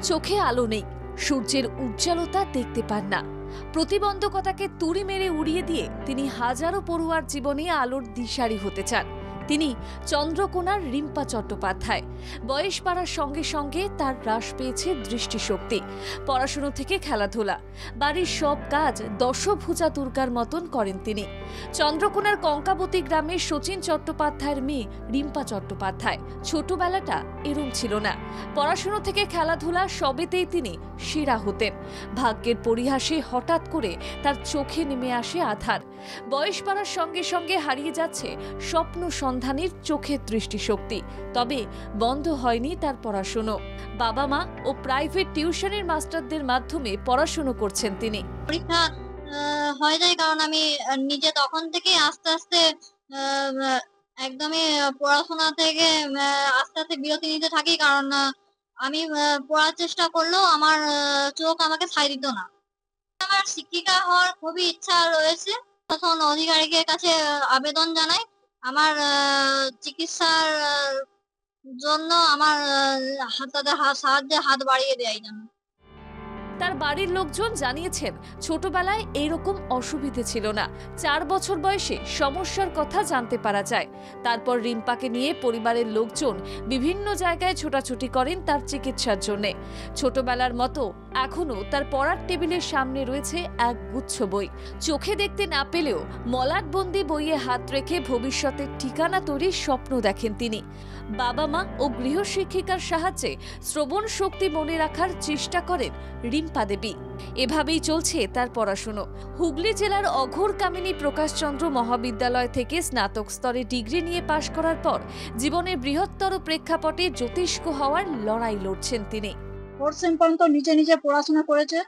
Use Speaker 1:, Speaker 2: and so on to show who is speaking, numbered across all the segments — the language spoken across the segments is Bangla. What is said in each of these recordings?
Speaker 1: চোখে আলো নেই, সূর্যের উজ্জ্বলতা দেখতে পান না। প্রতিবন্ধকতাকে তুড়ি মেরে উড়িয়ে দিয়ে তিনি হাজারো পড়ুয়ার জীবনে আলোর দিশারি হতে চান। তিনি চন্দ্রকোনার রিম্পা চট্টোপাধ্যায়। বয়স বাড়ার সঙ্গে সঙ্গে তার হ্রাস পেয়েছে দৃষ্টিশক্তি। পড়াশুনো থেকে খেলাধুলা, বাড়ির সব কাজ দশভুজা দুর্গার মতন করেন তিনি। চন্দ্রকোনার কঙ্কাবতী গ্রামের শচীন চট্টোপাধ্যায়ের মেয়ে রিম্পা চট্টোপাধ্যায়। ছোটবেলাটা এরম ছিল না। পড়াশুনো থেকে খেলাধুলা সবেতেই তিনি সেরা হতেন। ভাগ্যের পরিহাসে হঠাৎ করে তার চোখে নেমে আসে আধার। বয়স বাড়ার সঙ্গে সঙ্গে হারিয়ে যাচ্ছে স্বপ্ন সন্ধানের চোখের দৃষ্টিশক্তি। তবে বন্ধ হয়নি তার পড়াশুনো। বাবা মা ও প্রাইভেট টিউশনের মাস্টারদের মাধ্যমে পড়াশুনো করছেন তিনি।
Speaker 2: পরীক্ষা হয়ে যায় কারণ আমি নিজে তখন থেকে আস্তে আস্তে একদমই পড়াশোনা থেকে আস্তে আস্তে বিরতি নিতে থাকি, কারণ আমি পড়ার চেষ্টা করলেও আমার চোখ আমাকে ছাই দিত না। আমার শিক্ষিকা হওয়ার খুবই ইচ্ছা রয়েছে। তখন অধিকারীদের কাছে আবেদন জানাই আমার চিকিৎসার জন্য, আমার তাদের সাহায্যে হাত বাড়িয়ে দেয় যেন।
Speaker 1: তার বাড়ির লোকজন জানিয়েছেন ছোটবেলায় এইরকম অসুবিধে ছিল না। 4 বছর বয়সে সমস্যার কথা জানতে পারা যায়। তারপর রিম্পাকে নিয়ে পরিবারের লোকজন বিভিন্ন জায়গায় ছোটাছুটি করেন তার চিকিৎসার জন্য। ছোটবেলার মতো এখনো তার পড়ার টেবিলের সামনে রয়েছে এক গুচ্ছ বই। চোখে দেখতে না পেলেও মলাটবন্দি বইয়ে হাত রেখে ভবিষ্যতের ঠিকানা তৈরির স্বপ্ন দেখেন তিনি। বাবা মা ও গৃহশিক্ষিকার সাহায্যে শ্রবণ শক্তি মনে রাখার চেষ্টা করেন রিম্পা দেবী। এভাবেই চলছে তার পড়াশুনো। হুগলি জেলার অঘোর কামিনী প্রকাশচন্দ্র মহাবিদ্যালয় থেকে স্নাতক স্তরে ডিগ্রি নিয়ে পাশ করার পর জীবনের বৃহত্তর প্রেক্ষাপটে জ্যোতিষ্ক হওয়ার লড়াই লড়ছেন তিনি।
Speaker 3: 4th সেম পর্যন্ত নিজে নিজে পড়াশোনা করেছে।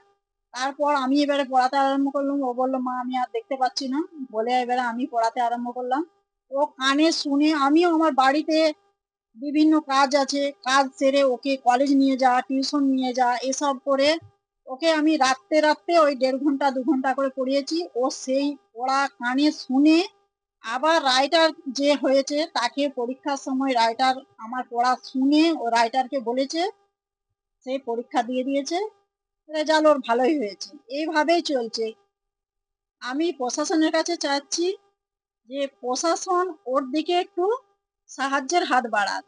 Speaker 3: তারপর আমি এবারে পড়াতে আরম্ভ করলাম। ও বললো, মা আমি আর দেখতে পাচ্ছি না, বলে এবারে আমি পড়াতে আরম্ভ করলাম। ও কানে শুনে আমিও আমার বাড়িতে বিভিন্ন কাজ আছে, কাজ সেরে ওকে কলেজ নিয়ে যাওয়া, টিউশন নিয়ে যাওয়া, এসব করে ওকে আমি রাখতে রাখতে ওই 1.5 ঘন্টা 2 ঘন্টা করে পড়িয়েছি। ও সেই পড়া কানে শুনে আবার রাইটার যে হয়েছে তাকে পরীক্ষার সময় রাইটার আমার পড়া শুনে ও রাইটারকে বলেছে, সেই পরীক্ষা দিয়ে দিয়েছে, রেজাল্ট ওর ভালোই হয়েছে। এইভাবেই চলছে। আমি প্রশাসনের কাছে চাচ্ছি যে প্রশাসন ওর দিকে একটু সাহায্যের হাত বাড়াক।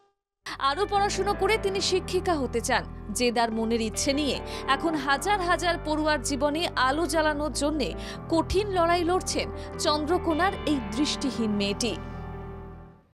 Speaker 1: আরও পড়াশুনো করে তিনি শিক্ষিকা হতে চান। জেদার মনের ইচ্ছে নিয়ে এখন হাজার হাজার পড়ুয়ার জীবনে আলো জ্বালানোর জন্য কঠিন লড়াই লড়ছেন চন্দ্রকোনার এই দৃষ্টিহীন মেয়েটি।